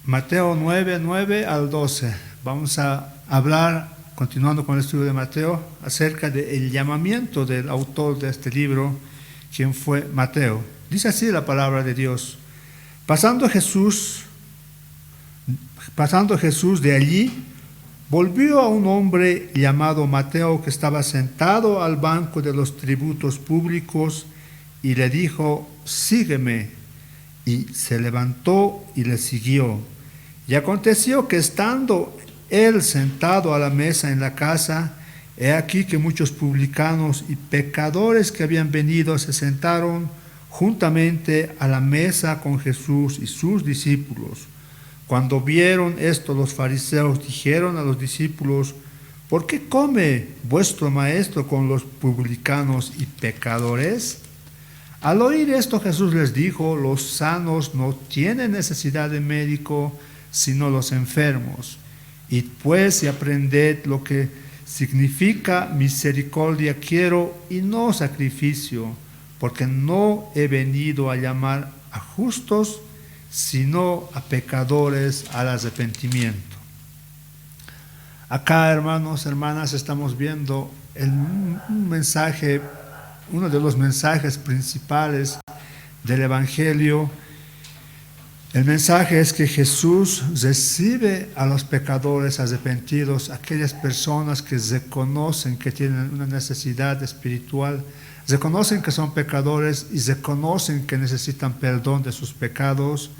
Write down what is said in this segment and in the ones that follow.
Mateo 9, 9 al 12. Vamos a hablar, continuando con el estudio de Mateo, acerca del llamamiento del autor de este libro, quien fue Mateo. Dice así la palabra de Dios. Pasando Jesús de allí, volvió a un hombre llamado Mateo que estaba sentado al banco de los tributos públicos y le dijo: sígueme. Y se levantó y le siguió. Y aconteció que estando él sentado a la mesa en la casa, he aquí que muchos publicanos y pecadores que habían venido se sentaron juntamente a la mesa con Jesús y sus discípulos. Cuando vieron esto, los fariseos dijeron a los discípulos: ¿por qué come vuestro maestro con los publicanos y pecadores? Al oír esto, Jesús les dijo: los sanos no tienen necesidad de médico, sino los enfermos. Id pues y aprended lo que significa misericordia quiero y no sacrificio, porque no he venido a llamar a justos, sino a pecadores al arrepentimiento. Acá, hermanos, hermanas, estamos viendo un mensaje, uno de los mensajes principales del Evangelio. El mensaje es que Jesús recibe a los pecadores arrepentidos, aquellas personas que reconocen que tienen una necesidad espiritual, reconocen que son pecadores y reconocen que necesitan perdón de sus pecados.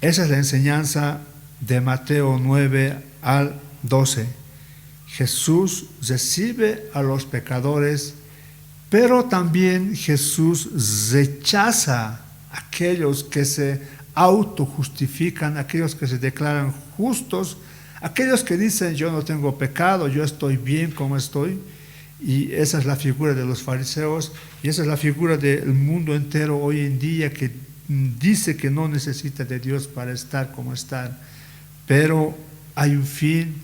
Esa es la enseñanza de Mateo 9 al 12. Jesús recibe a los pecadores, pero también Jesús rechaza a aquellos que se autojustifican, aquellos que se declaran justos, aquellos que dicen: yo no tengo pecado, yo estoy bien como estoy. Y esa es la figura de los fariseos, y esa es la figura del mundo entero hoy en día, que dice que no necesita de Dios para estar como está. Pero hay un fin,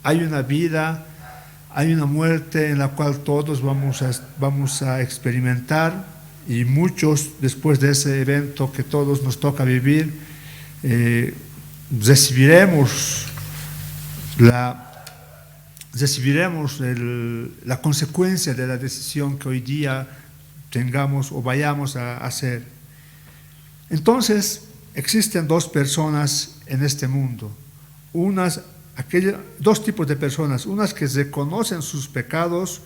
hay una vida, hay una muerte en la cual todos vamos a experimentar, y muchos, después de ese evento que todos nos toca vivir, recibiremos la consecuencia de la decisión que hoy día tengamos o vayamos a hacer. Entonces, existen dos personas en este mundo. Dos tipos de personas: unas que reconocen sus pecados,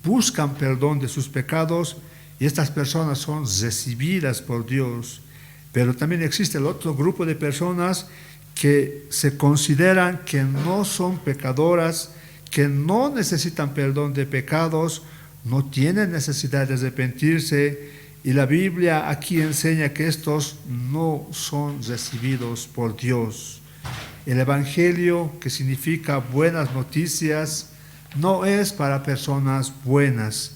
buscan perdón de sus pecados, y estas personas son recibidas por Dios. Pero también existe el otro grupo de personas que se consideran que no son pecadoras, que no necesitan perdón de pecados, no tienen necesidad de arrepentirse, y la Biblia aquí enseña que estos no son recibidos por Dios. El Evangelio, que significa buenas noticias, no es para personas buenas,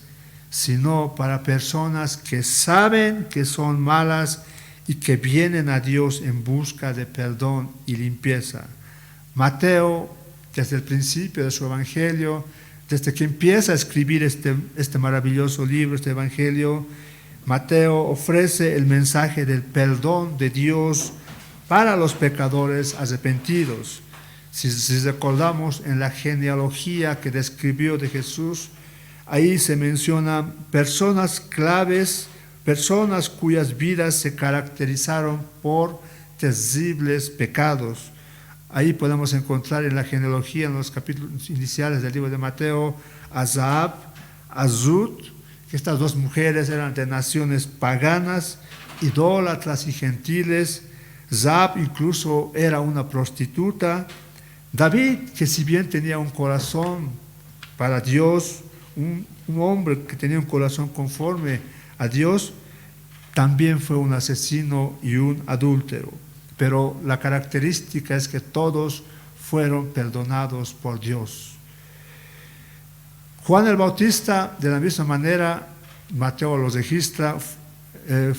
sino para personas que saben que son malas y que vienen a Dios en busca de perdón y limpieza. Mateo, desde el principio de su Evangelio, desde que empieza a escribir este maravilloso libro, este Evangelio, Mateo ofrece el mensaje del perdón de Dios para los pecadores arrepentidos. Si recordamos en la genealogía que describió de Jesús, ahí se mencionan personas claves, personas cuyas vidas se caracterizaron por terribles pecados. Ahí podemos encontrar en la genealogía, en los capítulos iniciales del libro de Mateo, a Rahab, a Ruth, que estas dos mujeres eran de naciones paganas, idólatras y gentiles. Rahab incluso era una prostituta. David, que si bien tenía un corazón para Dios, un hombre que tenía un corazón conforme a Dios, también fue un asesino y un adúltero. Pero la característica es que todos fueron perdonados por Dios. Juan el Bautista, de la misma manera, Mateo lo registra,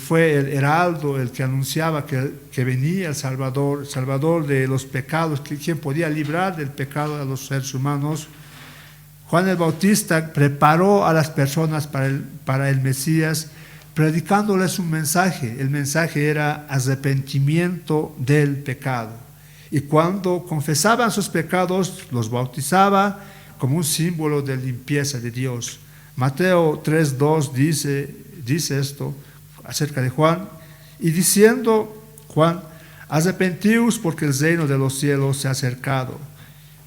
fue el heraldo, el que anunciaba que venía el Salvador de los pecados, quien podía librar del pecado a los seres humanos. Juan el Bautista preparó a las personas para el Mesías, predicándoles un mensaje. El mensaje era arrepentimiento del pecado. Y cuando confesaban sus pecados, los bautizaba como un símbolo de limpieza de Dios. Mateo 3:2 dice esto acerca de Juan, y diciendo Juan: arrepentíos porque el reino de los cielos se ha acercado.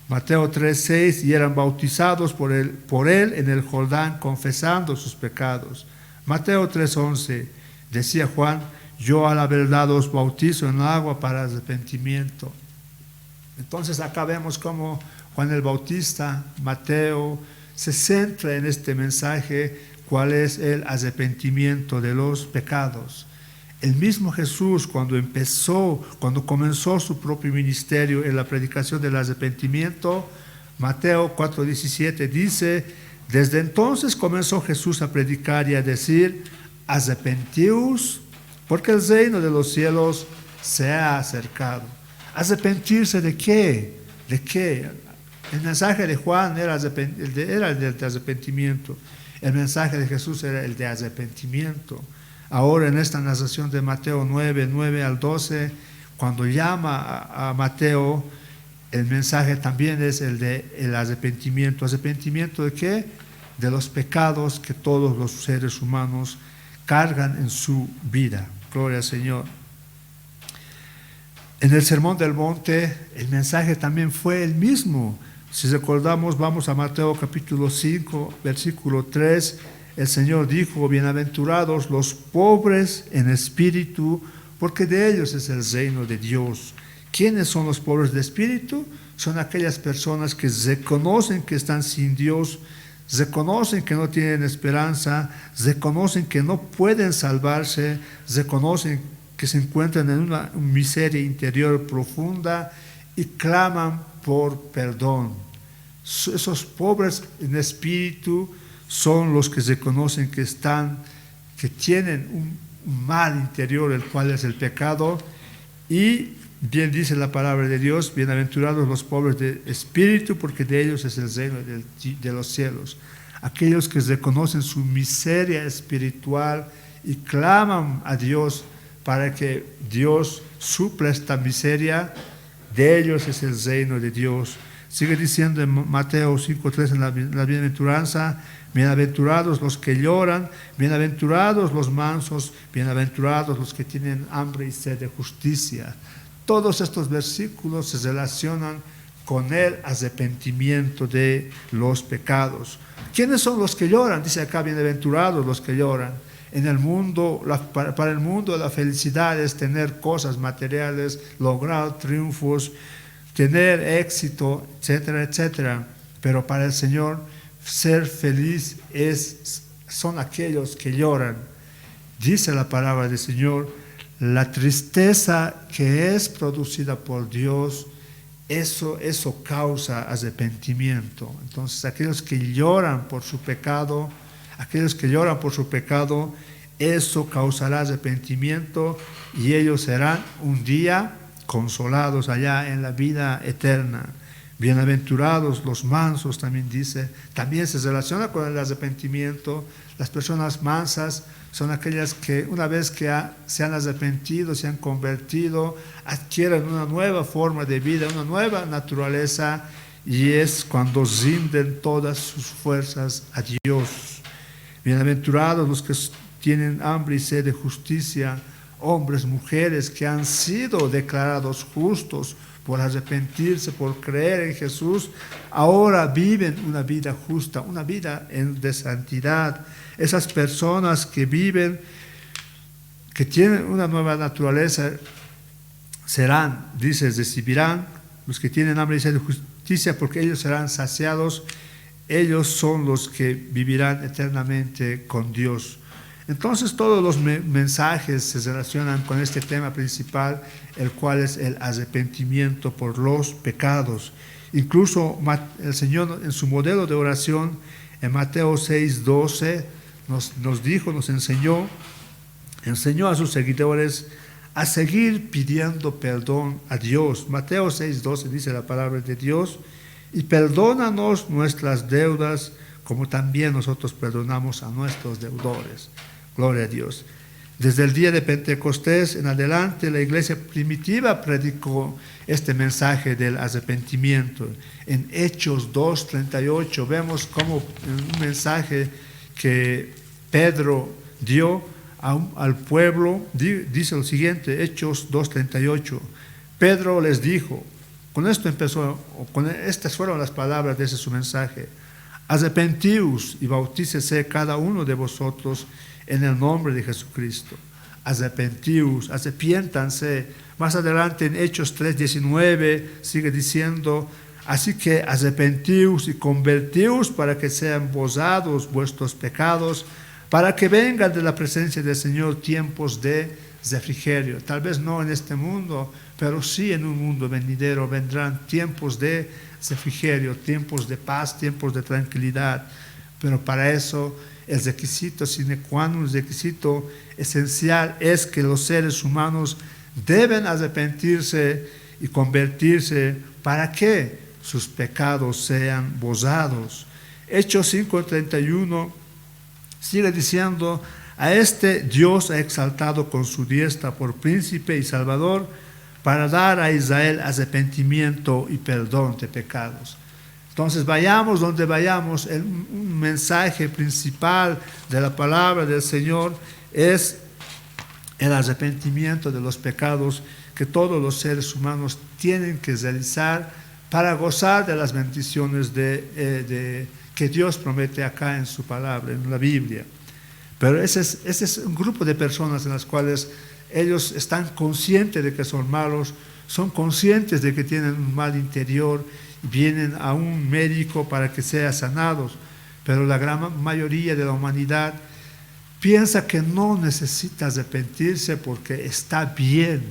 Mateo 3:6, y eran bautizados por él en el Jordán, confesando sus pecados. Mateo 3:11, decía Juan: yo a la verdad os bautizo en agua para arrepentimiento. Entonces acá vemos cómo Juan el Bautista, Mateo, se centra en este mensaje, cuál es el arrepentimiento de los pecados. El mismo Jesús, cuando comenzó su propio ministerio en la predicación del arrepentimiento, Mateo 4:17 dice: desde entonces comenzó Jesús a predicar y a decir: arrepentíos, porque el reino de los cielos se ha acercado. ¿Arrepentirse de qué? ¿De qué? El mensaje de Juan era el de arrepentimiento. El mensaje de Jesús era el de arrepentimiento. Ahora en esta narración de Mateo 9 al 12, cuando llama a Mateo, el mensaje también es el de el arrepentimiento. ¿Arrepentimiento de qué? De los pecados que todos los seres humanos cargan en su vida. Gloria al Señor. En el Sermón del Monte, el mensaje también fue el mismo. Si recordamos, vamos a Mateo capítulo 5, versículo 3, el Señor dijo: bienaventurados los pobres en espíritu, porque de ellos es el reino de Dios. ¿Quiénes son los pobres de espíritu? Son aquellas personas que reconocen que están sin Dios, reconocen que no tienen esperanza, reconocen que no pueden salvarse, reconocen que se encuentran en una miseria interior profunda y claman por perdón. Esos pobres en espíritu son los que reconocen que tienen un mal interior, el cual es el pecado. Y bien dice la palabra de Dios: bienaventurados los pobres de espíritu, porque de ellos es el reino de los cielos. Aquellos que reconocen su miseria espiritual y claman a Dios para que Dios supla esta miseria, de ellos es el reino de Dios. Sigue diciendo en Mateo 5:3 en la bienaventuranza: bienaventurados los que lloran, bienaventurados los mansos, bienaventurados los que tienen hambre y sed de justicia. Todos estos versículos se relacionan con el arrepentimiento de los pecados. ¿Quiénes son los que lloran? Dice acá: bienaventurados los que lloran. En el mundo, para el mundo, la felicidad es tener cosas materiales, lograr triunfos, tener éxito, etcétera, etcétera. Pero para el Señor, ser feliz son aquellos que lloran. Dice la palabra del Señor: la tristeza que es producida por Dios, eso causa arrepentimiento. Entonces, aquellos que lloran por su pecado, eso causará arrepentimiento, y ellos serán un día consolados allá en la vida eterna. Bienaventurados los mansos, también dice, también se relaciona con el arrepentimiento. Las personas mansas son aquellas que una vez que se han arrepentido, se han convertido, adquieren una nueva forma de vida, una nueva naturaleza, y es cuando rinden todas sus fuerzas a Dios. Bienaventurados los que tienen hambre y sed de justicia, hombres, mujeres que han sido declarados justos por arrepentirse, por creer en Jesús, ahora viven una vida justa, una vida de santidad. Esas personas que viven, que tienen una nueva naturaleza, recibirán, los que tienen hambre y sed de justicia, porque ellos serán saciados. Ellos son los que vivirán eternamente con Dios. Entonces todos los mensajes se relacionan con este tema principal, el cual es el arrepentimiento por los pecados. Incluso el Señor en su modelo de oración, en Mateo 6:12, nos enseñó a sus seguidores a seguir pidiendo perdón a Dios. Mateo 6:12 dice la palabra de Dios: y perdónanos nuestras deudas, como también nosotros perdonamos a nuestros deudores. Gloria a Dios. Desde el día de Pentecostés en adelante, la iglesia primitiva predicó este mensaje del arrepentimiento. En Hechos 2:38 vemos como un mensaje que Pedro dio al pueblo, dice lo siguiente, Hechos 2:38. Pedro les dijo, estas fueron las palabras de ese su mensaje: arrepentíos y bautícese cada uno de vosotros en el nombre de Jesucristo. Arrepentíos, arrepiéntanse. Más adelante en Hechos 3:19 sigue diciendo: así que arrepentíos y convertíos para que sean borrados vuestros pecados, para que vengan de la presencia del Señor tiempos de refrigerio. Tal vez no en este mundo, pero sí en un mundo venidero vendrán tiempos de refrigerio, tiempos de paz, tiempos de tranquilidad. Pero para eso el requisito sine qua non, el requisito esencial es que los seres humanos deben arrepentirse y convertirse para que sus pecados sean borrados. Hechos 5:31 sigue diciendo: a este Dios ha exaltado con su diestra por príncipe y salvador, para dar a Israel arrepentimiento y perdón de pecados. Entonces, vayamos donde vayamos, un mensaje principal de la palabra del Señor es el arrepentimiento de los pecados que todos los seres humanos tienen que realizar para gozar de las bendiciones que Dios promete acá en su palabra, en la Biblia. Pero ese es un grupo de personas en las cuales ellos están conscientes de que son malos, son conscientes de que tienen un mal interior, vienen a un médico para que sean sanados, pero la gran mayoría de la humanidad piensa que no necesita arrepentirse porque está bien.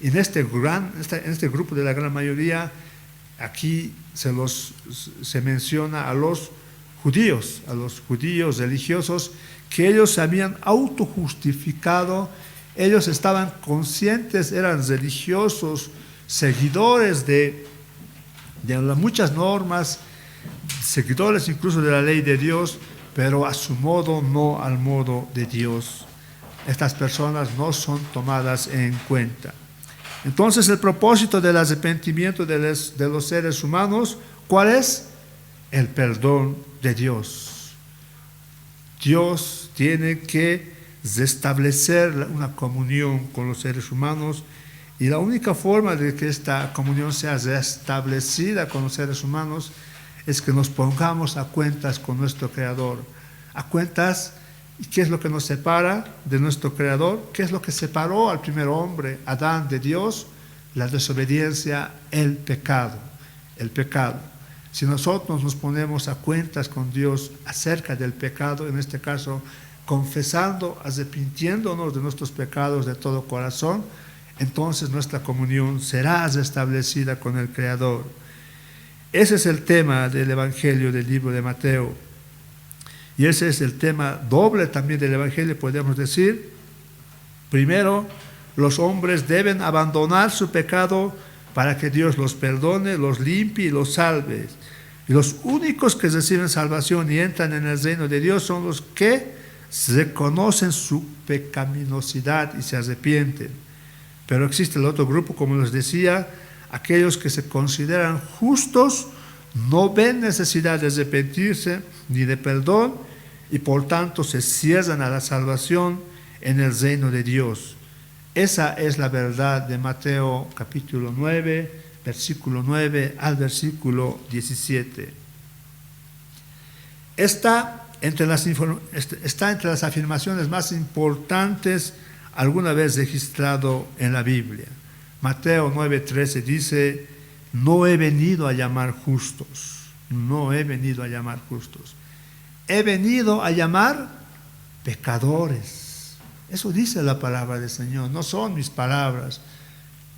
En este grupo de la gran mayoría, aquí se menciona a los judíos religiosos, que ellos se habían autojustificado, ellos estaban conscientes, eran religiosos, seguidores de muchas normas, seguidores incluso de la ley de Dios, pero a su modo, no al modo de Dios. Estas personas no son tomadas en cuenta. Entonces, el propósito del arrepentimiento de los seres humanos, ¿cuál es? El perdón de Dios. Dios tiene que restablecer una comunión con los seres humanos, y la única forma de que esta comunión sea restablecida con los seres humanos es que nos pongamos a cuentas con nuestro Creador. A cuentas, ¿y qué es lo que nos separa de nuestro Creador? ¿Qué es lo que separó al primer hombre, Adán, de Dios? La desobediencia, el pecado. El pecado. Si nosotros nos ponemos a cuentas con Dios acerca del pecado, en este caso confesando, arrepintiéndonos de nuestros pecados de todo corazón, entonces nuestra comunión será restablecida con el Creador. Ese es el tema del Evangelio del libro de Mateo. Y ese es el tema doble también del Evangelio, podemos decir. Primero, los hombres deben abandonar su pecado para que Dios los perdone, los limpie y los salve. Y los únicos que reciben salvación y entran en el reino de Dios son los que reconocen su pecaminosidad y se arrepienten. Pero existe el otro grupo, como les decía, aquellos que se consideran justos, no ven necesidad de arrepentirse ni de perdón, y por tanto se cierran a la salvación en el reino de Dios. Esa es la verdad de Mateo capítulo 9, versículo 9 al versículo 17. Está entre las afirmaciones más importantes alguna vez registrado en la Biblia. Mateo 9:13 dice: no he venido a llamar justos, no he venido a llamar justos, he venido a llamar pecadores. Eso dice la palabra del Señor, no son mis palabras.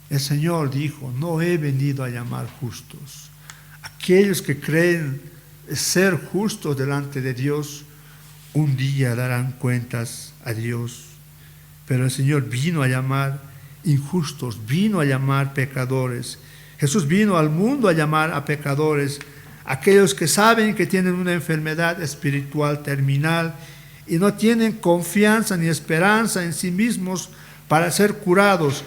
El Señor dijo: no he venido a llamar justos. Aquellos que creen ser justos delante de Dios, un día darán cuentas a Dios. Pero el Señor vino a llamar injustos, vino a llamar pecadores. Jesús vino al mundo a llamar a pecadores, aquellos que saben que tienen una enfermedad espiritual terminal y no tienen confianza ni esperanza en sí mismos para ser curados.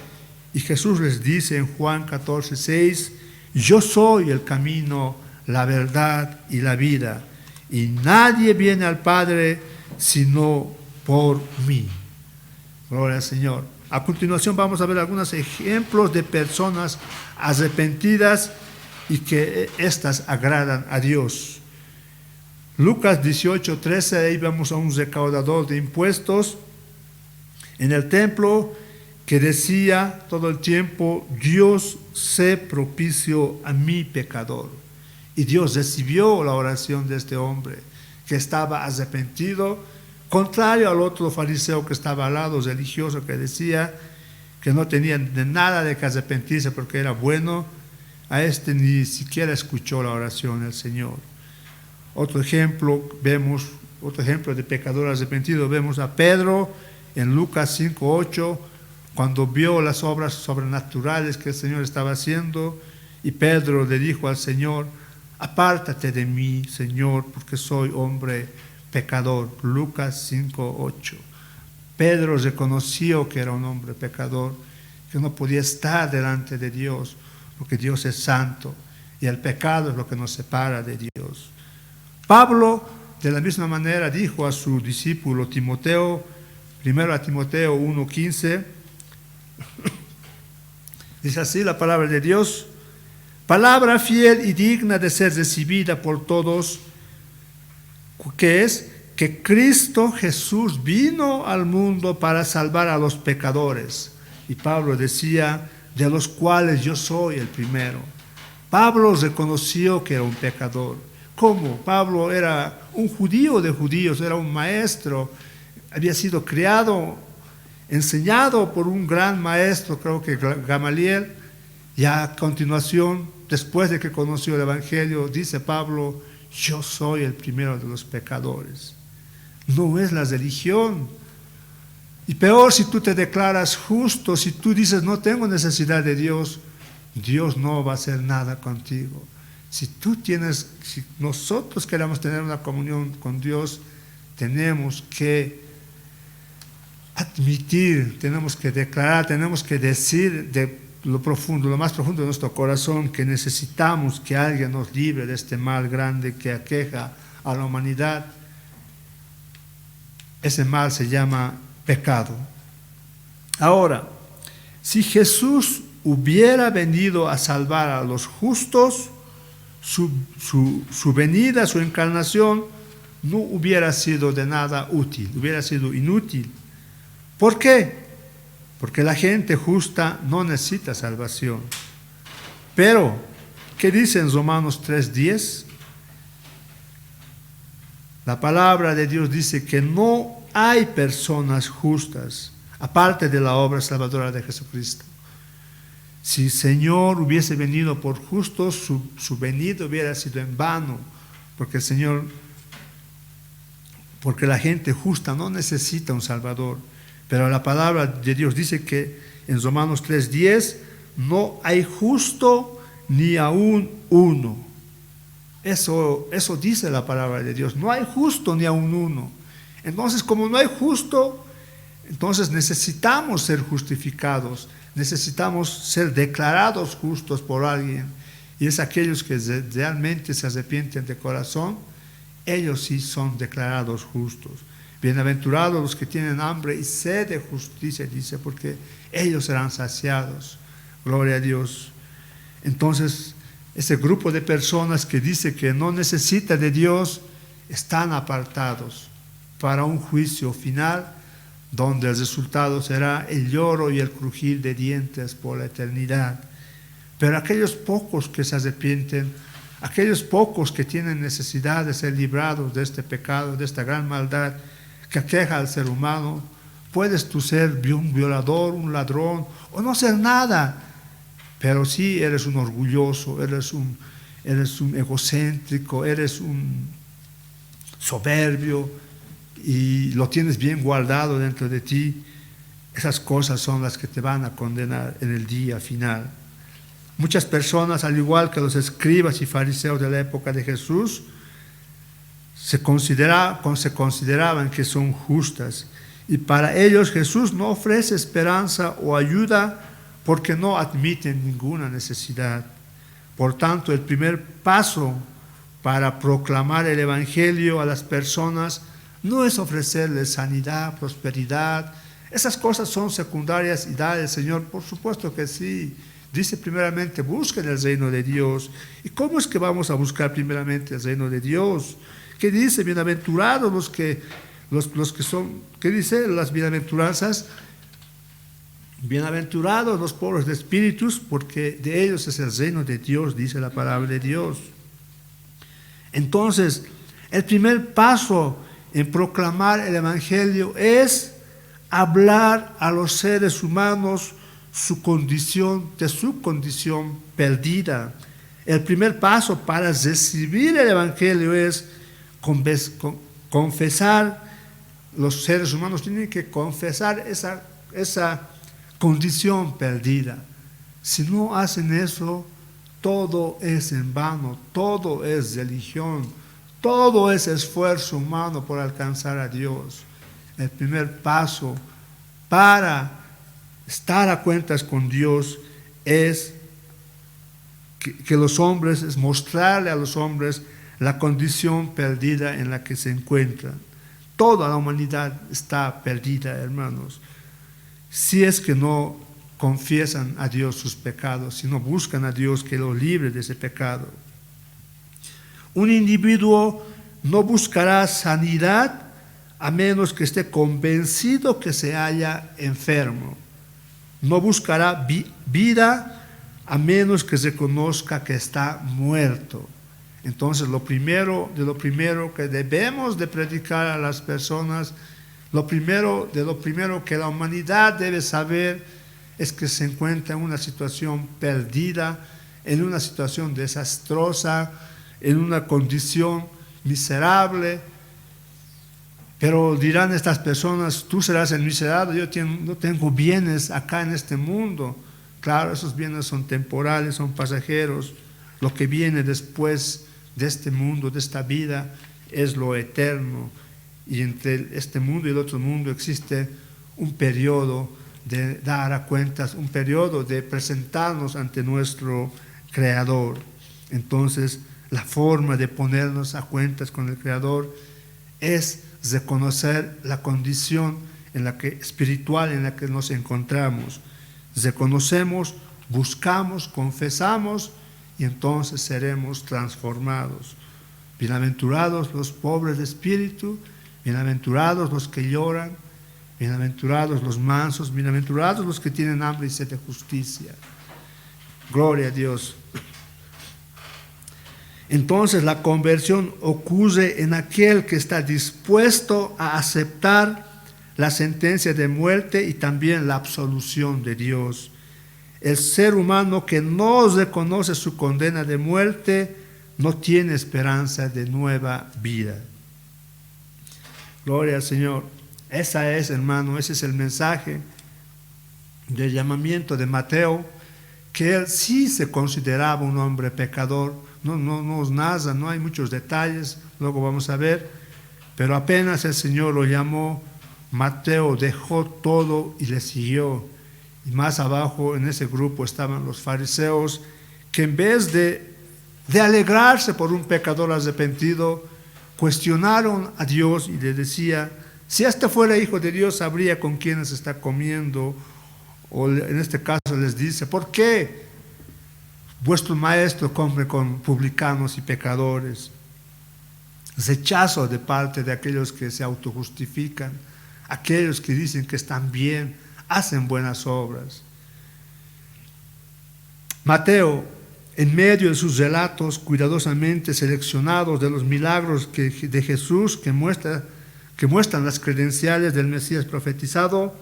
Y Jesús les dice en Juan 14:6, yo soy el camino, la verdad y la vida, y nadie viene al Padre sino por mí. Gloria al Señor. A continuación vamos a ver algunos ejemplos de personas arrepentidas y que éstas agradan a Dios. Lucas 18:13, ahí vemos a un recaudador de impuestos en el templo que decía todo el tiempo, Dios sé propicio a mi pecador. Y Dios recibió la oración de este hombre que estaba arrepentido, contrario al otro fariseo que estaba al lado, religioso, que decía que no tenía de nada de que arrepentirse porque era bueno. A este ni siquiera escuchó la oración del Señor. Otro ejemplo de pecador arrepentido, vemos a Pedro en Lucas 5:8, cuando vio las obras sobrenaturales que el Señor estaba haciendo, y Pedro le dijo al Señor, apártate de mí, Señor, porque soy hombre pecador. Lucas 5:8. Pedro reconoció que era un hombre pecador, que no podía estar delante de Dios, porque Dios es santo y el pecado es lo que nos separa de Dios. Pablo, de la misma manera, dijo a su discípulo Timoteo, primero a Timoteo 1:15, dice así la palabra de Dios, palabra fiel y digna de ser recibida por todos, que es que Cristo Jesús vino al mundo para salvar a los pecadores. Y Pablo decía, de los cuales yo soy el primero. Pablo reconoció que era un pecador. ¿Cómo? Pablo era un judío de judíos, era un maestro, había sido criado, enseñado por un gran maestro, creo que Gamaliel, y a continuación, después de que conoció el Evangelio, dice Pablo, yo soy el primero de los pecadores. No es la religión. Y peor si tú te declaras justo, si tú dices no tengo necesidad de Dios, Dios no va a hacer nada contigo. Si nosotros queremos tener una comunión con Dios, tenemos que admitir, tenemos que declarar, tenemos que decir de lo más profundo de nuestro corazón que necesitamos que alguien nos libre de este mal grande que aqueja a la humanidad. Ese mal se llama pecado. Ahora, si Jesús hubiera venido a salvar a los justos, su venida, su encarnación, no hubiera sido de nada útil, hubiera sido inútil. ¿Por qué? Porque la gente justa no necesita salvación. Pero, ¿qué dice en Romanos 3:10? La palabra de Dios dice que no hay personas justas, aparte de la obra salvadora de Jesucristo. Si el Señor hubiese venido por justos, su venida hubiera sido en vano, porque la gente justa no necesita un Salvador. Pero la palabra de Dios dice que en Romanos 3:10 no hay justo ni aún uno. Eso dice la palabra de Dios. No hay justo ni aún uno. Entonces, como no hay justo, entonces necesitamos ser justificados. Necesitamos ser declarados justos por alguien. Y es aquellos que realmente se arrepienten de corazón, ellos sí son declarados justos. Bienaventurados los que tienen hambre y sed de justicia, dice, porque ellos serán saciados. Gloria a Dios. Entonces, ese grupo de personas que dice que no necesita de Dios, están apartados para un juicio final, donde el resultado será el lloro y el crujir de dientes por la eternidad. Pero aquellos pocos que se arrepienten, aquellos pocos que tienen necesidad de ser librados de este pecado, de esta gran maldad que aqueja al ser humano, puedes tú ser un violador, un ladrón, o no ser nada, pero sí eres un orgulloso, eres un egocéntrico, eres un soberbio, y lo tienes bien guardado dentro de ti. Esas cosas son las que te van a condenar en el día final. Muchas personas, al igual que los escribas y fariseos de la época de Jesús, se consideraban que son justas. Y para ellos Jesús no ofrece esperanza o ayuda porque no admiten ninguna necesidad. Por tanto, el primer paso para proclamar el Evangelio a las personas no es ofrecerles sanidad, prosperidad. Esas cosas son secundarias y da el Señor, por supuesto que sí. Dice primeramente, busquen el reino de Dios. ¿Y cómo es que vamos a buscar primeramente el reino de Dios? ¿Qué dice? Bienaventurados los que son, ¿qué dice? Las bienaventuranzas. Bienaventurados los pobres de espíritus, porque de ellos es el reino de Dios, dice la palabra de Dios. Entonces, el primer paso en proclamar el Evangelio es hablar a los seres humanos de su condición perdida. El primer paso para recibir el Evangelio es confesar. Los seres humanos tienen que confesar esa condición perdida. Si no hacen eso, todo es en vano, todo es religión, todo es esfuerzo humano por alcanzar a Dios. El primer paso para estar a cuentas con Dios es que los hombres, es mostrarle a los hombres la condición perdida en la que se encuentran. Toda la humanidad está perdida, hermanos, si es que no confiesan a Dios sus pecados, si no buscan a Dios que los libre de ese pecado. Un individuo no buscará sanidad a menos que esté convencido que se halla enfermo. No buscará vida a menos que reconozca que está muerto. Entonces, lo primero que debemos de predicar a las personas, lo primero que la humanidad debe saber es que se encuentra en una situación perdida, en una situación desastrosa, en una condición miserable. Pero dirán estas personas, tú serás el miserable, yo no tengo bienes acá en este mundo. Claro, esos bienes son temporales, son pasajeros. Lo que viene después de este mundo, de esta vida, es lo eterno. Y entre este mundo y el otro mundo existe un periodo de dar a cuentas, un periodo de presentarnos ante nuestro Creador. Entonces, la forma de ponernos a cuentas con el Creador es reconocer la condición espiritual en la que nos encontramos. Reconocemos, buscamos, confesamos y entonces seremos transformados. Bienaventurados los pobres de espíritu, bienaventurados los que lloran, bienaventurados los mansos, bienaventurados los que tienen hambre y sed de justicia. Gloria a Dios. Entonces la conversión ocurre en aquel que está dispuesto a aceptar la sentencia de muerte y también la absolución de Dios. El ser humano que no reconoce su condena de muerte no tiene esperanza de nueva vida. Gloria al Señor. Hermano, ese es el mensaje del llamamiento de Mateo, que él sí se consideraba un hombre pecador. No es nada, no hay muchos detalles, luego vamos a ver, pero apenas el Señor lo llamó, Mateo dejó todo y le siguió. Y más abajo en ese grupo estaban los fariseos, que en vez de alegrarse por un pecador arrepentido, cuestionaron a Dios y le decía, si este fuera hijo de Dios, sabría con quiénes está comiendo. O en este caso les dice, ¿por qué vuestro maestro come con publicanos y pecadores? Rechazo de parte de aquellos que se autojustifican, aquellos que dicen que están bien, hacen buenas obras. Mateo, en medio de sus relatos cuidadosamente seleccionados de los milagros de Jesús que muestran las credenciales del Mesías profetizado,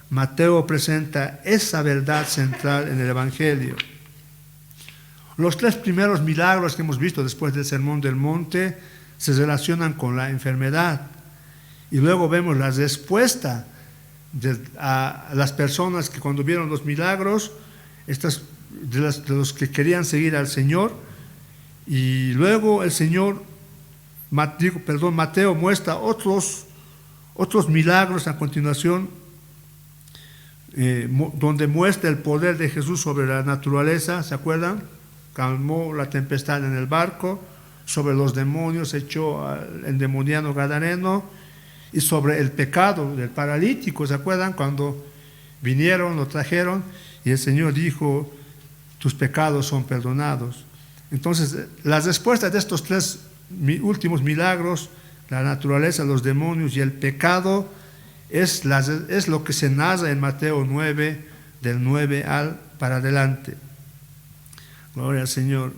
Mateo presenta esa verdad central en el Evangelio. Los 3 primeros milagros que hemos visto después del Sermón del Monte se relacionan con la enfermedad. Y luego vemos la respuesta a las personas que cuando vieron los milagros, de los que querían seguir al Señor. Y luego el Señor Mateo muestra otros milagros a continuación, donde muestra el poder de Jesús sobre la naturaleza. ¿Se acuerdan? Calmó la tempestad en el barco, sobre los demonios echó al endemoniado gadareno, y sobre el pecado del paralítico. ¿Se acuerdan? Cuando vinieron, lo trajeron, y el Señor dijo: tus pecados son perdonados. Entonces, las respuestas de estos tres últimos milagros, la naturaleza, los demonios y el pecado, es lo que se narra en Mateo 9, del 9 para adelante. Gloria al Señor.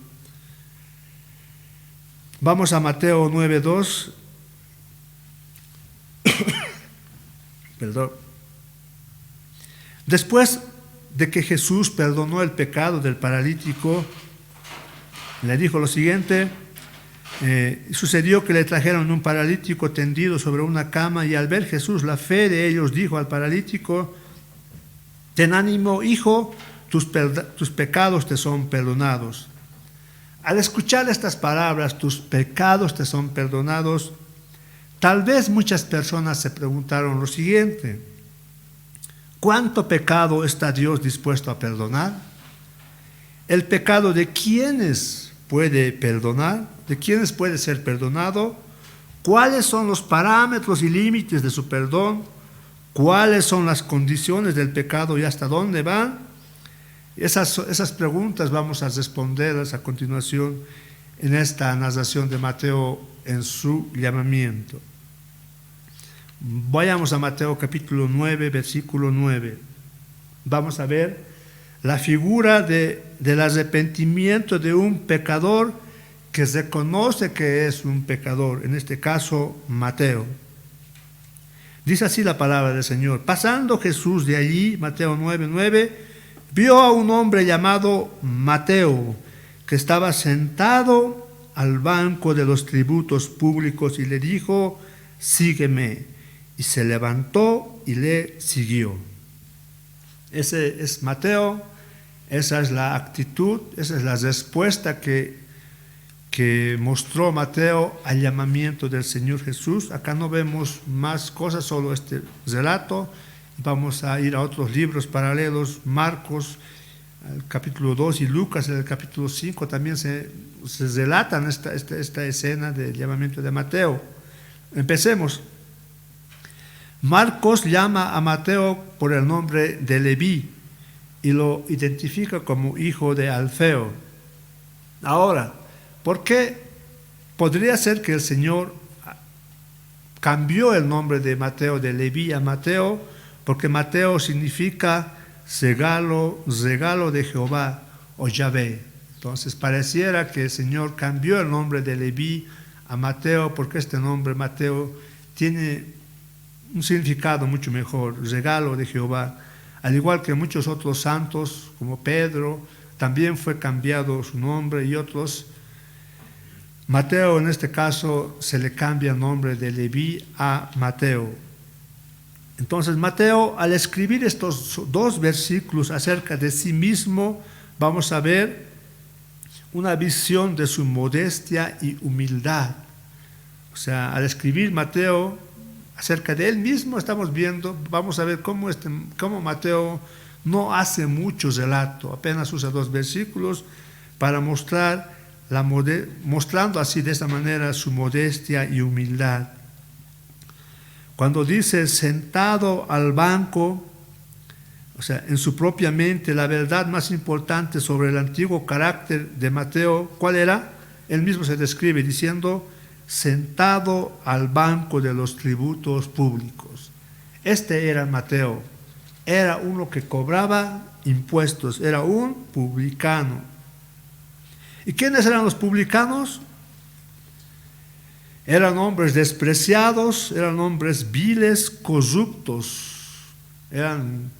Vamos a Mateo 9:2. Perdón. Después de que Jesús perdonó el pecado del paralítico, le dijo lo siguiente: sucedió que le trajeron un paralítico tendido sobre una cama, y al ver Jesús la fe de ellos, dijo al paralítico: ten ánimo, hijo, tus pecados te son perdonados. Al escuchar estas palabras, tus pecados te son perdonados, tal vez muchas personas se preguntaron lo siguiente: ¿cuánto pecado está Dios dispuesto a perdonar? ¿El pecado de quiénes puede perdonar? ¿De quiénes puede ser perdonado? ¿Cuáles son los parámetros y límites de su perdón? ¿Cuáles son las condiciones del pecado y hasta dónde van? Esas preguntas vamos a responderlas a continuación en esta narración de Mateo en su llamamiento. Vayamos a Mateo capítulo 9, versículo 9. Vamos a ver la figura del arrepentimiento de un pecador que reconoce que es un pecador, en este caso Mateo. Dice así la palabra del Señor: pasando Jesús de allí, Mateo 9:9, vio a un hombre llamado Mateo, que estaba sentado al banco de los tributos públicos, y le dijo: sígueme. Y se levantó y le siguió. Ese es Mateo, esa es la actitud, esa es la respuesta que mostró Mateo al llamamiento del Señor Jesús. Acá no vemos más cosas, solo este relato. Vamos a ir a otros libros paralelos, Marcos, el capítulo 2, y Lucas, en el capítulo 5, también se relatan esta escena del llamamiento de Mateo. Empecemos. Marcos llama a Mateo por el nombre de Leví y lo identifica como hijo de Alfeo. Ahora, ¿por qué podría ser que el Señor cambió el nombre de Mateo, de Leví a Mateo? Porque Mateo significa regalo de Jehová o Yahvé. Entonces pareciera que el Señor cambió el nombre de Leví a Mateo, porque este nombre Mateo tiene un significado mucho mejor, regalo de Jehová. Al igual que muchos otros santos, como Pedro, también fue cambiado su nombre, y otros. Mateo, en este caso, se le cambia el nombre de Leví a Mateo. Entonces, Mateo, al escribir estos dos versículos acerca de sí mismo, vamos a ver una visión de su modestia y humildad. O sea, al escribir Mateo acerca de él mismo, estamos viendo, vamos a ver cómo Mateo no hace mucho relato, apenas usa 2 versículos para mostrando así de esta manera su modestia y humildad. Cuando dice sentado al banco, o sea, en su propia mente, la verdad más importante sobre el antiguo carácter de Mateo, ¿cuál era? Él mismo se describe diciendo: sentado al banco de los tributos públicos. Este era Mateo, era uno que cobraba impuestos, era un publicano. ¿Y quiénes eran los publicanos? Eran hombres despreciados, eran hombres viles, corruptos, eran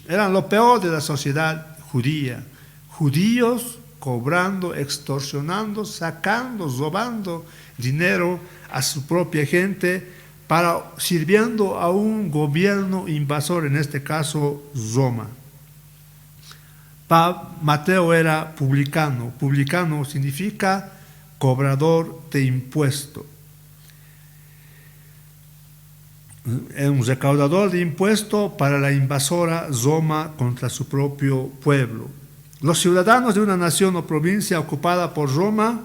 lo peor de la sociedad judía. Judíos cobrando, extorsionando, sacando, robando dinero a su propia gente, sirviendo a un gobierno invasor, en este caso Roma. Mateo era publicano. Publicano significa cobrador de impuesto. Un recaudador de impuesto para la invasora Roma contra su propio pueblo. Los ciudadanos de una nación o provincia ocupada por Roma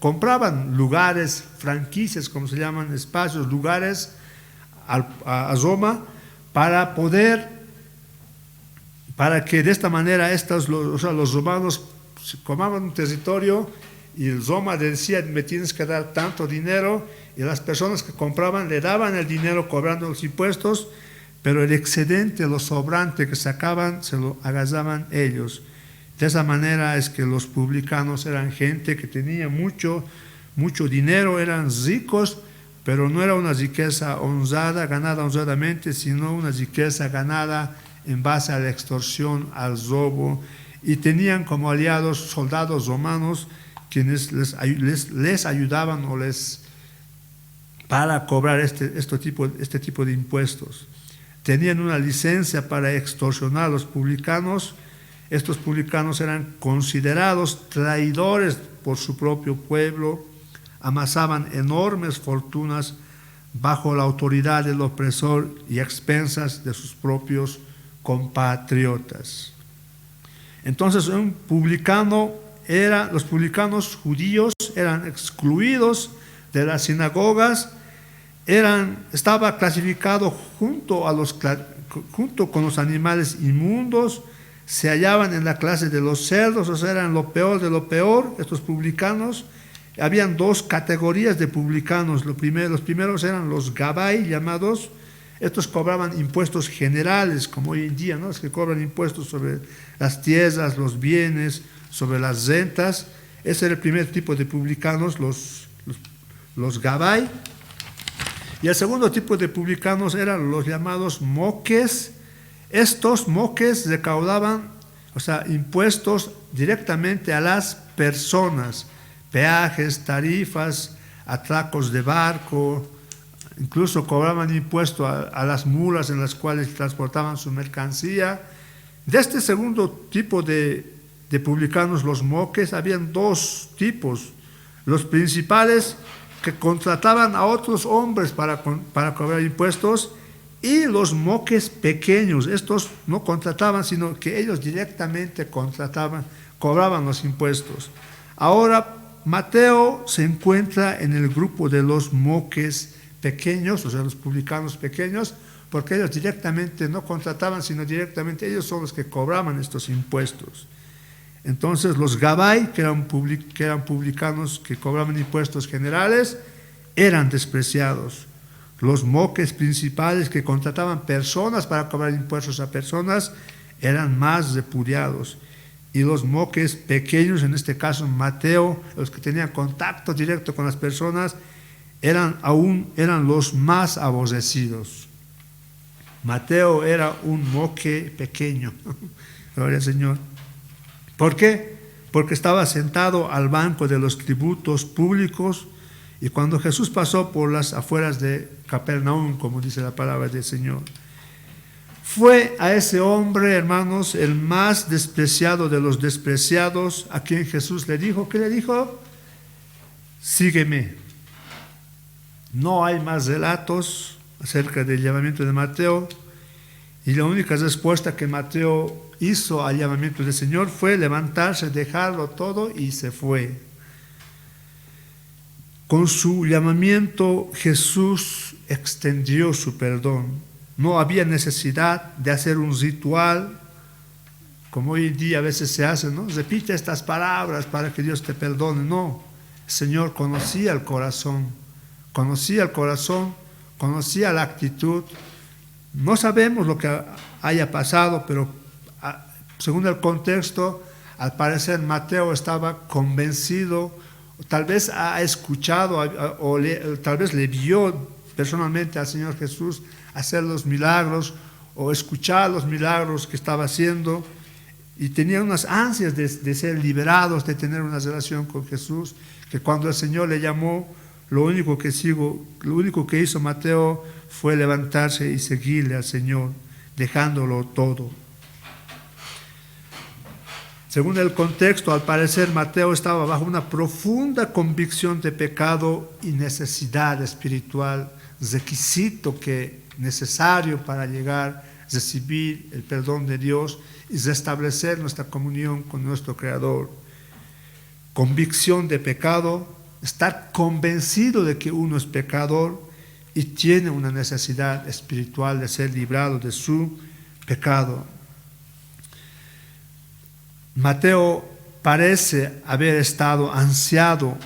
compraban lugares, franquicias, como se llaman, espacios, lugares a Roma para que de esta manera los romanos comaban un territorio y Roma decía, me tienes que dar tanto dinero, y las personas que compraban le daban el dinero cobrando los impuestos, pero el excedente, lo sobrante que sacaban, se lo agarraban ellos. De esa manera es que los publicanos eran gente que tenía mucho dinero, eran ricos, pero no era una riqueza honrada, ganada honradamente, sino una riqueza ganada en base a la extorsión, al robo, y tenían como aliados soldados romanos quienes les ayudaban para cobrar este tipo de impuestos. Tenían una licencia para extorsionar a los publicanos. Estos publicanos eran considerados traidores por su propio pueblo, amasaban enormes fortunas bajo la autoridad del opresor y a expensas de sus propios compatriotas. Entonces, los publicanos judíos eran excluidos de las sinagogas, estaba clasificado junto con los animales inmundos, se hallaban en la clase de los cerdos, o sea, eran lo peor de lo peor, estos publicanos. Habían dos categorías de publicanos. Los primeros eran los gabai llamados. Estos cobraban impuestos generales, como hoy en día, ¿no? Los que cobran impuestos sobre las tierras, los bienes, sobre las rentas. Ese era el primer tipo de publicanos, los gabai. Y el segundo tipo de publicanos eran los llamados moques. Estos moques recaudaban, impuestos directamente a las personas, peajes, tarifas, atracos de barco, incluso cobraban impuesto a las mulas en las cuales transportaban su mercancía. De este segundo tipo de publicanos, los moques, habían dos tipos. Los principales, que contrataban a otros hombres para cobrar impuestos, y los moques pequeños. Estos no contrataban, sino que ellos directamente cobraban los impuestos. Ahora, Mateo se encuentra en el grupo de los moques pequeños, o sea, los publicanos pequeños, porque ellos directamente no contrataban, sino directamente ellos son los que cobraban estos impuestos. Entonces, los gabai, que eran publicanos que cobraban impuestos generales, eran despreciados. Los moques principales, que contrataban personas para cobrar impuestos a personas, eran más repudiados. Y los moques pequeños, en este caso Mateo, los que tenían contacto directo con las personas, eran los más aborrecidos. Mateo era un moque pequeño. Gloria al Señor. ¿Por qué? Porque estaba sentado al banco de los tributos públicos, y cuando Jesús pasó por las afueras de Capernaum, como dice la palabra del Señor, fue a ese hombre, hermanos, el más despreciado de los despreciados, a quien Jesús le dijo, ¿qué le dijo? Sígueme. No hay más relatos acerca del llamamiento de Mateo, y la única respuesta que Mateo hizo al llamamiento del Señor fue levantarse, dejarlo todo y se fue. Con su llamamiento Jesús extendió su perdón. No había necesidad de hacer un ritual, como hoy en día a veces se hace, ¿no? Repite estas palabras para que Dios te perdone. No, el Señor conocía el corazón, conocía la actitud. No sabemos lo que haya pasado, pero según el contexto, al parecer Mateo estaba convencido, tal vez ha escuchado tal vez le vio personalmente al Señor Jesús hacer los milagros o escuchar los milagros que estaba haciendo, y tenía unas ansias de ser liberados, de tener una relación con Jesús, que cuando el Señor le llamó, lo único que hizo Mateo fue levantarse y seguirle al Señor, dejándolo todo. Según el contexto, al parecer Mateo estaba bajo una profunda convicción de pecado y necesidad espiritual, requisito necesario para llegar a recibir el perdón de Dios y restablecer nuestra comunión con nuestro Creador. Convicción de pecado, estar convencido de que uno es pecador y tiene una necesidad espiritual de ser librado de su pecado. Mateo parece haber estado ansiando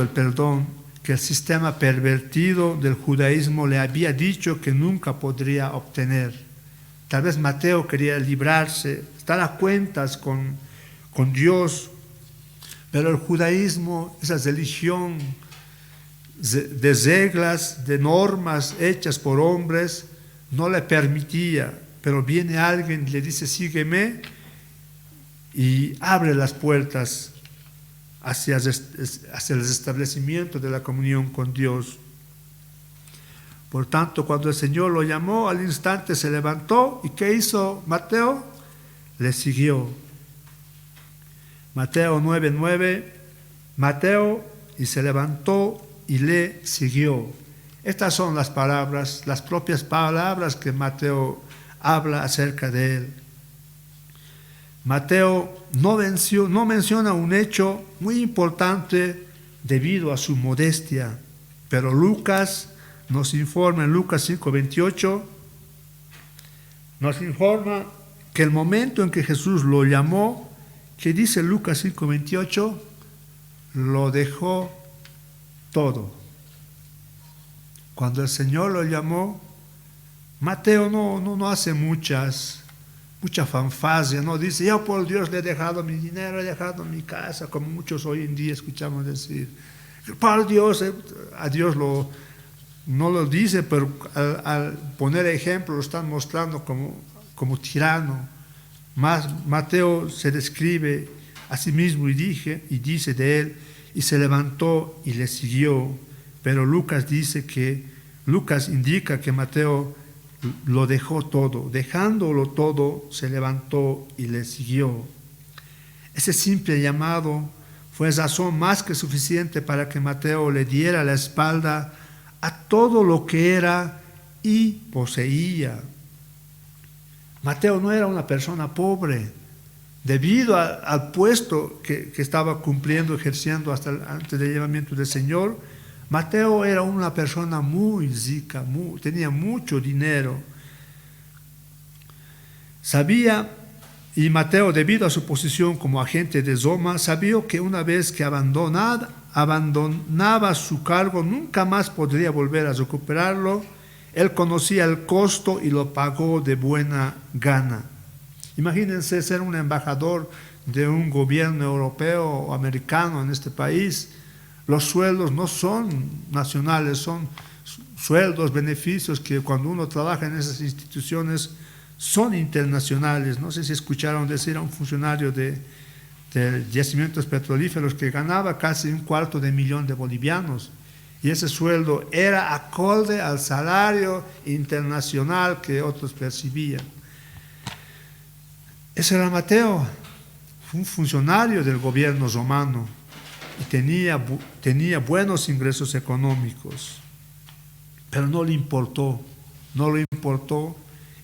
el perdón que el sistema pervertido del judaísmo le había dicho que nunca podría obtener. Tal vez Mateo quería librarse, estar a cuentas con Dios, pero el judaísmo, esa religión de reglas, de normas hechas por hombres, no le permitía. Pero viene alguien y le dice, sígueme, y abre las puertas hacia el restablecimiento de la comunión con Dios. Por tanto, cuando el Señor lo llamó, al instante se levantó. ¿Y qué hizo Mateo? Le siguió. Mateo 9:9, Mateo, y se levantó y le siguió. Estas son las palabras, las propias palabras que Mateo habla acerca de él. Mateo no menciona un hecho muy importante debido a su modestia, pero Lucas nos informa en Lucas 5:28, nos informa que el momento en que Jesús lo llamó, que dice Lucas 5:28, lo dejó todo. Cuando el Señor lo llamó, Mateo no hace mucha fanfarria, no dice, yo por Dios le he dejado mi dinero, he dejado mi casa, como muchos hoy en día escuchamos decir. Por Dios, a Dios no lo dice, pero al poner ejemplo lo están mostrando como tirano. Mateo se describe a sí mismo y dice de él, y se levantó y le siguió. Pero Lucas indica que Mateo lo dejó todo. Dejándolo todo, se levantó y le siguió. Ese simple llamado fue razón más que suficiente para que Mateo le diera la espalda a todo lo que era y poseía. Mateo no era una persona pobre. Debido al puesto que estaba cumpliendo, ejerciendo antes del llamamiento del Señor, Mateo era una persona muy rica, tenía mucho dinero. Y Mateo, debido a su posición como agente de Roma, sabía que una vez que abandonaba su cargo, nunca más podría volver a recuperarlo. Él conocía el costo y lo pagó de buena gana. Imagínense ser un embajador de un gobierno europeo o americano en este país. Los sueldos no son nacionales, son sueldos, beneficios que cuando uno trabaja en esas instituciones son internacionales. No sé si escucharon decir a un funcionario de yacimientos petrolíferos que ganaba casi $250,000 de bolivianos. Y ese sueldo era acorde al salario internacional que otros percibían. Ese era Mateo, un funcionario del gobierno romano y tenía buenos ingresos económicos, pero no le importó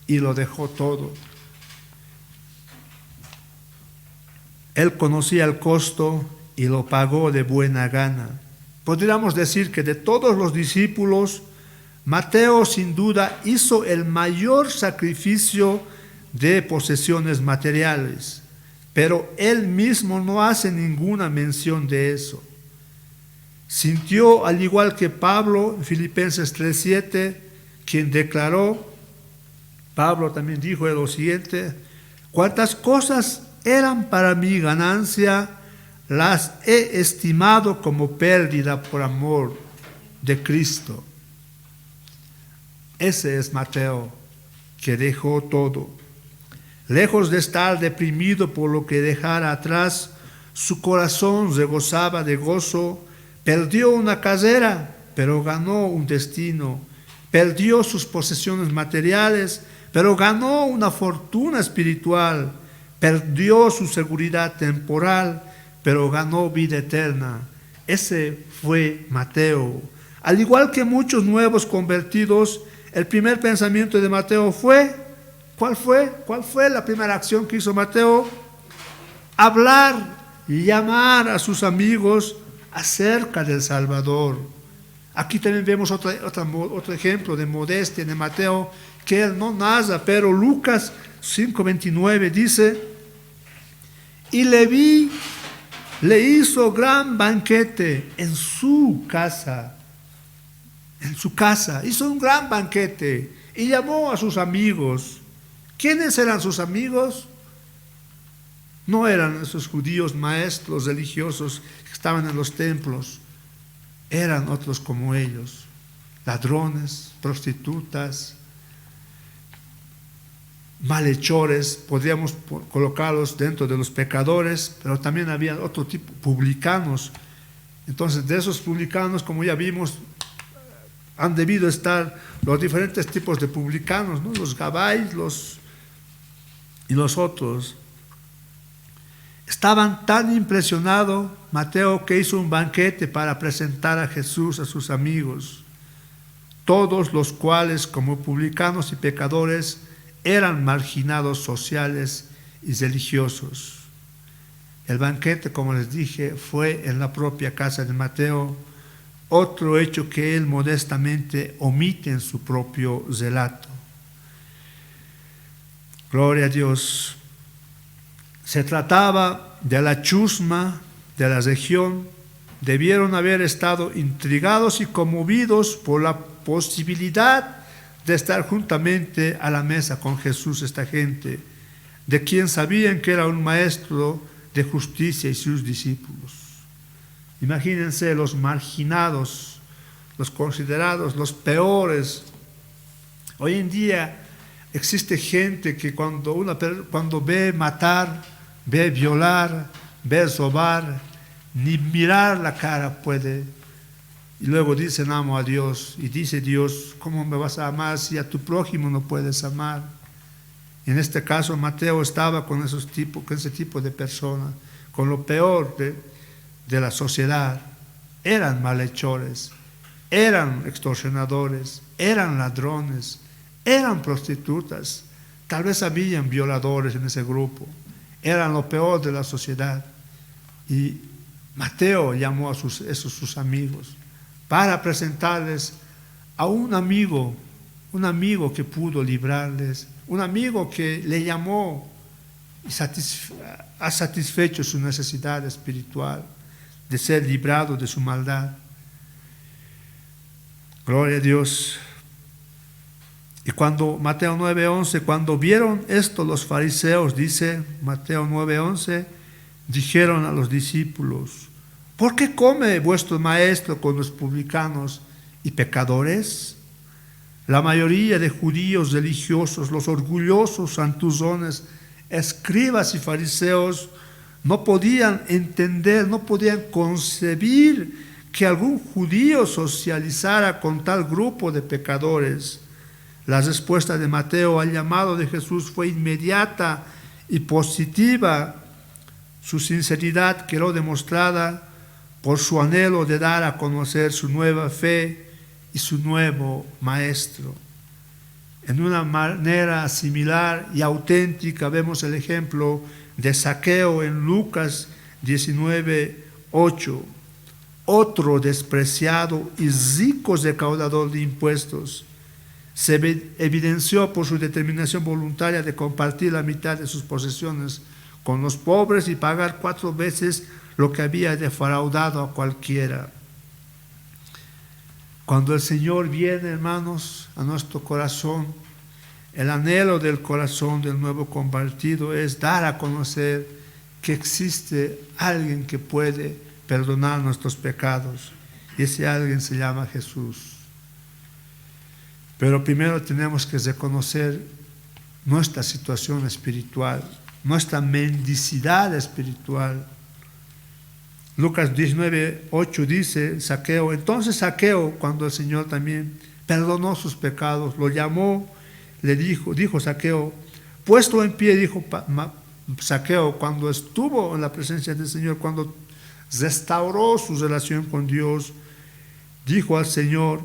y lo dejó todo. Él conocía el costo y lo pagó de buena gana. Podríamos decir que de todos los discípulos, Mateo sin duda hizo el mayor sacrificio de posesiones materiales, pero él mismo no hace ninguna mención de eso. Sintió, al igual que Pablo en Filipenses 3:7, quien declaró, Pablo también dijo lo siguiente: cuantas cosas eran para mi ganancia, las he estimado como pérdida por amor de Cristo. Ese es Mateo, que dejó todo. Lejos de estar deprimido por lo que dejara atrás, su corazón rebosaba de gozo. Perdió una carrera, pero ganó un destino. Perdió sus posesiones materiales, pero ganó una fortuna espiritual. perdió su seguridad temporal, pero ganó vida eterna. Ese fue Mateo. Al igual que muchos nuevos convertidos, el primer pensamiento de Mateo fue, ¿cuál fue? ¿Cuál fue la primera acción que hizo Mateo? Hablar, llamar a sus amigos acerca del Salvador. Aquí también vemos otro ejemplo de modestia de Mateo, que él no narra, pero Lucas 5:29 dice, y Leví le hizo gran banquete en su casa, hizo un gran banquete y llamó a sus amigos. ¿Quiénes eran sus amigos? No eran esos judíos maestros religiosos que estaban en los templos, eran otros como ellos, ladrones, prostitutas, malhechores, podríamos colocarlos dentro de los pecadores, pero también había otro tipo, publicanos. Entonces, de esos publicanos, como ya vimos, han debido estar los diferentes tipos de publicanos, ¿no? Los gabáis, y los otros. Estaban tan impresionados, Mateo, que hizo un banquete para presentar a Jesús a sus amigos, todos los cuales, como publicanos y pecadores, eran marginados sociales y religiosos. El banquete, como les dije, fue en la propia casa de Mateo, otro hecho que él modestamente omite en su propio relato. Gloria a Dios. Se trataba de la chusma de la región. Debieron haber estado intrigados y conmovidos por la posibilidad de estar juntamente a la mesa con Jesús, esta gente, de quien sabían que era un maestro de justicia y sus discípulos. Imagínense los marginados, los considerados, los peores. Hoy en día existe gente que cuando ve matar, ve violar, ve robar, ni mirar la cara puede. Y luego dicen amo a Dios. Y dice Dios, ¿cómo me vas a amar si a tu prójimo no puedes amar? Y en este caso Mateo estaba con ese tipo de personas, con lo peor de la sociedad. Eran malhechores, eran extorsionadores, eran ladrones, eran prostitutas, tal vez habían violadores en ese grupo, eran lo peor de la sociedad. Y Mateo llamó a sus amigos para presentarles a un amigo que pudo librarles, un amigo que le llamó y ha satisfecho su necesidad espiritual de ser librado de su maldad. Gloria a Dios. Y cuando Mateo 9:11, cuando vieron esto los fariseos, dice Mateo 9:11, dijeron a los discípulos, ¿por qué come vuestro maestro con los publicanos y pecadores? La mayoría de judíos religiosos, los orgullosos santurrones, escribas y fariseos, no podían entender, no podían concebir que algún judío socializara con tal grupo de pecadores. La respuesta de Mateo al llamado de Jesús fue inmediata y positiva. Su sinceridad quedó demostrada por su anhelo de dar a conocer su nueva fe y su nuevo maestro. En una manera similar y auténtica vemos el ejemplo de Zaqueo en Lucas 19:8, otro despreciado y rico recaudador de impuestos. Se evidenció por su determinación voluntaria de compartir la mitad de sus posesiones con los pobres y pagar 4 veces lo que había defraudado a cualquiera. Cuando el Señor viene, hermanos, a nuestro corazón, el anhelo del corazón del nuevo convertido es dar a conocer que existe alguien que puede perdonar nuestros pecados. Y ese alguien se llama Jesús. Pero primero tenemos que reconocer nuestra situación espiritual, nuestra mendicidad espiritual. Lucas 19:8 dice Zaqueo, entonces Zaqueo, cuando el Señor también perdonó sus pecados, lo llamó, le dijo Zaqueo, puesto en pie, dijo Zaqueo, cuando estuvo en la presencia del Señor, cuando restauró su relación con Dios, dijo al Señor: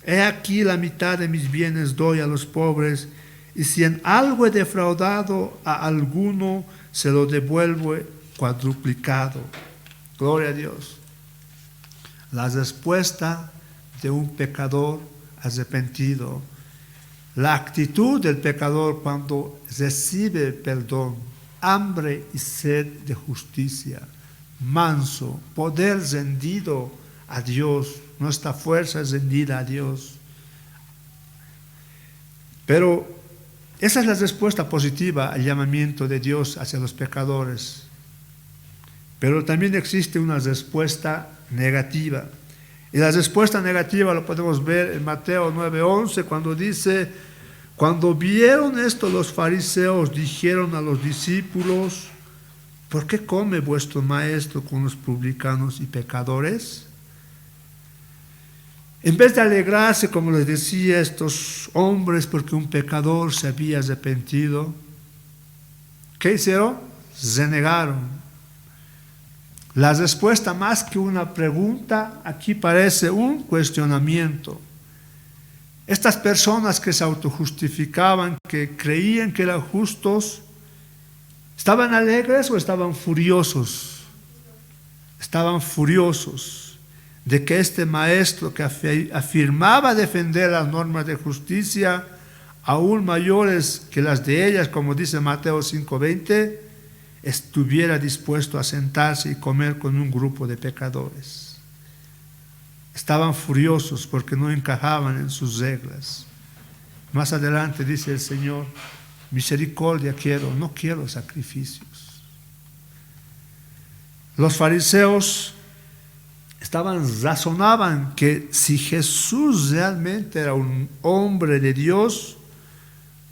he aquí la mitad de mis bienes doy a los pobres, y si en algo he defraudado a alguno, se lo devuelvo cuadruplicado. Gloria a Dios. La respuesta de un pecador arrepentido, la actitud del pecador cuando recibe perdón, hambre y sed de justicia, manso, poder rendido a Dios, nuestra fuerza rendida a Dios. Pero esa es la respuesta positiva al llamamiento de Dios hacia los pecadores. Pero también existe una respuesta negativa. Y la respuesta negativa lo podemos ver en Mateo 9:11, cuando dice: cuando vieron esto los fariseos dijeron a los discípulos: ¿por qué come vuestro maestro con los publicanos y pecadores? En vez de alegrarse, como les decía, estos hombres porque un pecador se había arrepentido, ¿qué hicieron? Renegaron. La respuesta, más que una pregunta, aquí parece un cuestionamiento. Estas personas que se autojustificaban, que creían que eran justos, ¿estaban alegres o estaban furiosos? Estaban furiosos de que este maestro que afirmaba defender las normas de justicia, aún mayores que las de ellas, como dice Mateo 5:20, estuviera dispuesto a sentarse y comer con un grupo de pecadores. Estaban furiosos porque no encajaban en sus reglas. Más adelante dice el Señor: misericordia quiero, no quiero sacrificios. Los fariseos razonaban que si Jesús realmente era un hombre de Dios,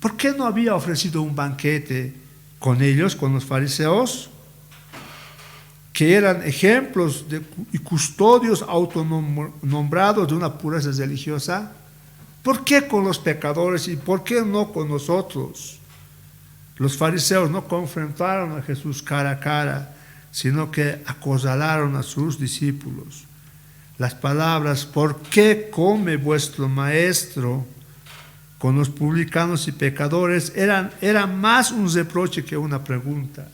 ¿por qué no había ofrecido un banquete con ellos, con los fariseos, que eran ejemplos y custodios autonombrados de una pureza religiosa? ¿Por qué con los pecadores y por qué no con nosotros? Los fariseos no confrontaron a Jesús cara a cara, sino que acorralaron a sus discípulos. Las palabras ¿por qué come vuestro maestro con los publicanos y pecadores? eran más un reproche que una pregunta.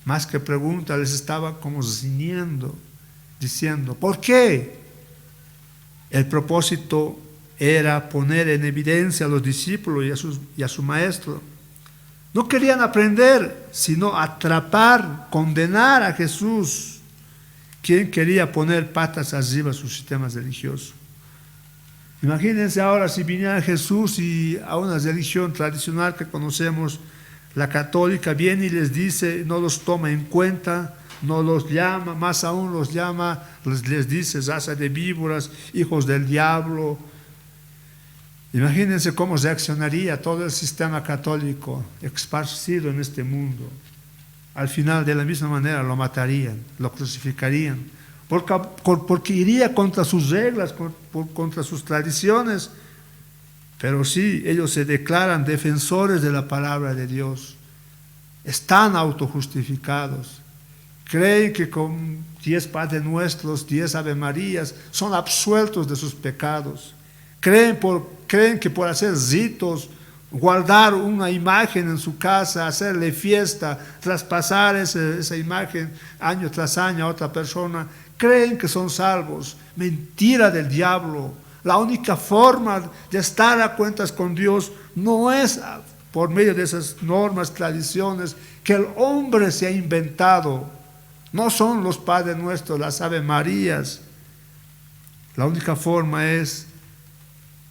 Más que pregunta, les estaba como riñendo, diciendo ¿por qué? El propósito era poner en evidencia a los discípulos y a su maestro. No querían aprender, sino atrapar, condenar a Jesús, quien quería poner patas arriba a su sistema religioso. Imagínense ahora si viniera Jesús y a una religión tradicional que conocemos, la católica, viene y les dice, no los toma en cuenta, no los llama, más aún los llama, les dice raza de víboras, hijos del diablo. Imagínense cómo reaccionaría todo el sistema católico esparcido en este mundo. Al final, de la misma manera, lo matarían, lo crucificarían, porque iría contra sus reglas, contra sus tradiciones. Pero sí, ellos se declaran defensores de la palabra de Dios. Están autojustificados. Creen que con 10 Padres Nuestros, 10 Ave Marías, son absueltos de sus pecados. Creen que por hacer ritos, guardar una imagen en su casa, hacerle fiesta, traspasar esa imagen año tras año a otra persona, creen que son salvos. Mentira del diablo. La única forma de estar a cuentas con Dios no es por medio de esas normas, tradiciones que el hombre se ha inventado. No son los Padres Nuestros, las Ave Marías. La única forma es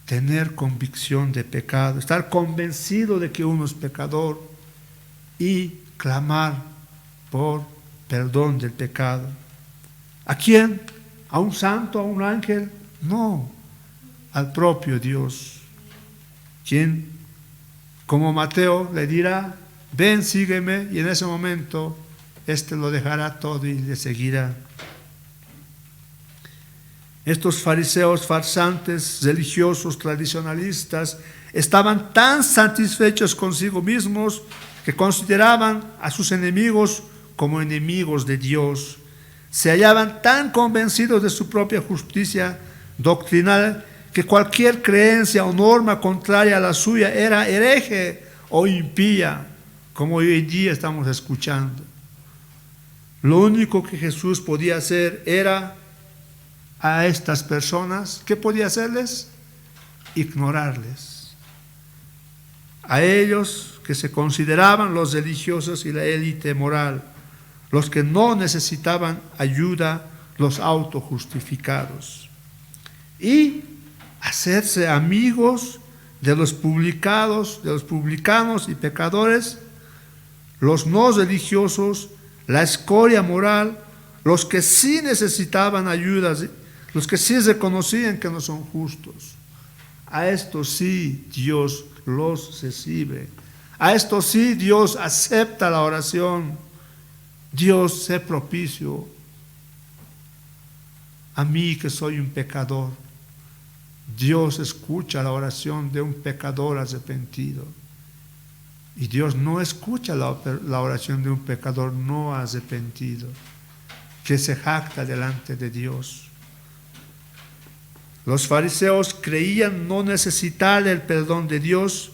tener convicción de pecado, estar convencido de que uno es pecador y clamar por perdón del pecado. ¿A quién? ¿A un santo, a un ángel? No, al propio Dios, quien, como Mateo, le dirá, ven, sígueme, y en ese momento éste lo dejará todo y le seguirá. Estos fariseos farsantes, religiosos, tradicionalistas, estaban tan satisfechos consigo mismos que consideraban a sus enemigos como enemigos de Dios. Se hallaban tan convencidos de su propia justicia doctrinal que cualquier creencia o norma contraria a la suya era hereje o impía, como hoy en día estamos escuchando. Lo único que Jesús podía hacer era a estas personas, ¿qué podía hacerles? Ignorarles. A ellos que se consideraban los religiosos y la élite moral, los que no necesitaban ayuda, los autojustificados. Y hacerse amigos de los publicanos y pecadores, los no religiosos, la escoria moral, los que sí necesitaban ayuda, los que sí reconocían que no son justos. A estos sí Dios los recibe. A estos sí Dios acepta la oración. Dios, sé propicio a mí que soy un pecador. Dios escucha la oración de un pecador arrepentido. Y Dios no escucha la oración de un pecador no arrepentido, que se jacta delante de Dios. Los fariseos creían no necesitar el perdón de Dios,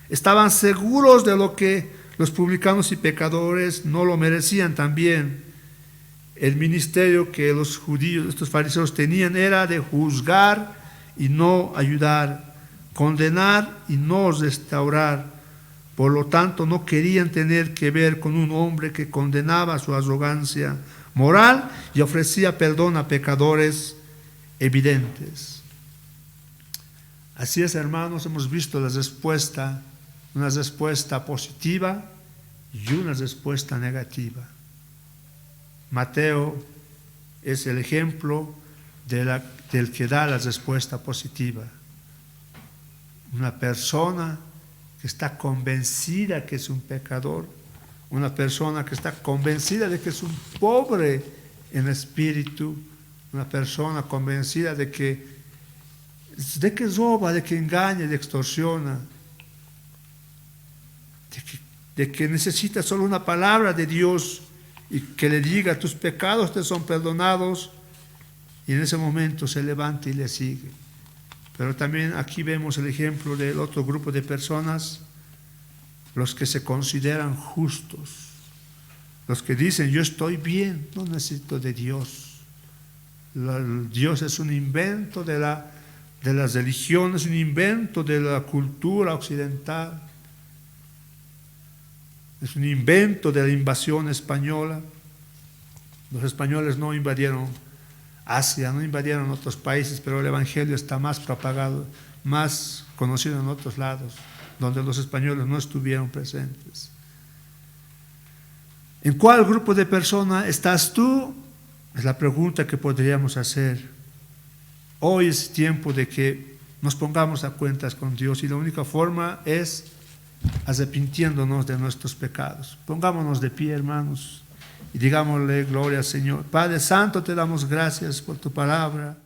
estaban seguros de lo que los publicanos y pecadores no lo merecían también. El ministerio que los judíos, estos fariseos tenían era de juzgar y no ayudar, condenar y no restaurar. Por lo tanto, no querían tener que ver con un hombre que condenaba su arrogancia moral y ofrecía perdón a pecadores evidentes. Así es, hermanos, hemos visto la respuesta, una respuesta positiva y una respuesta negativa. Mateo es el ejemplo del que da la respuesta positiva. Una persona que está convencida que es un pecador, una persona que está convencida de que es un pobre en espíritu, una persona convencida de que roba, de que engaña, de extorsiona, de que necesita solo una palabra de Dios y que le diga tus pecados te son perdonados, y en ese momento se levanta y le sigue. Pero también aquí vemos el ejemplo del otro grupo de personas, los que se consideran justos, los que dicen yo estoy bien, no necesito de Dios. Dios es un invento de las religiones, un invento de la cultura occidental, es un invento de la invasión española. Los españoles no invadieron Asia, no invadieron otros países, pero el evangelio está más propagado, más conocido en otros lados, donde los españoles no estuvieron presentes. ¿En cuál grupo de personas estás tú? Es la pregunta que podríamos hacer. Hoy es tiempo de que nos pongamos a cuentas con Dios y la única forma es arrepintiéndonos de nuestros pecados. Pongámonos de pie, hermanos, y digámosle gloria al Señor. Padre Santo, te damos gracias por tu palabra.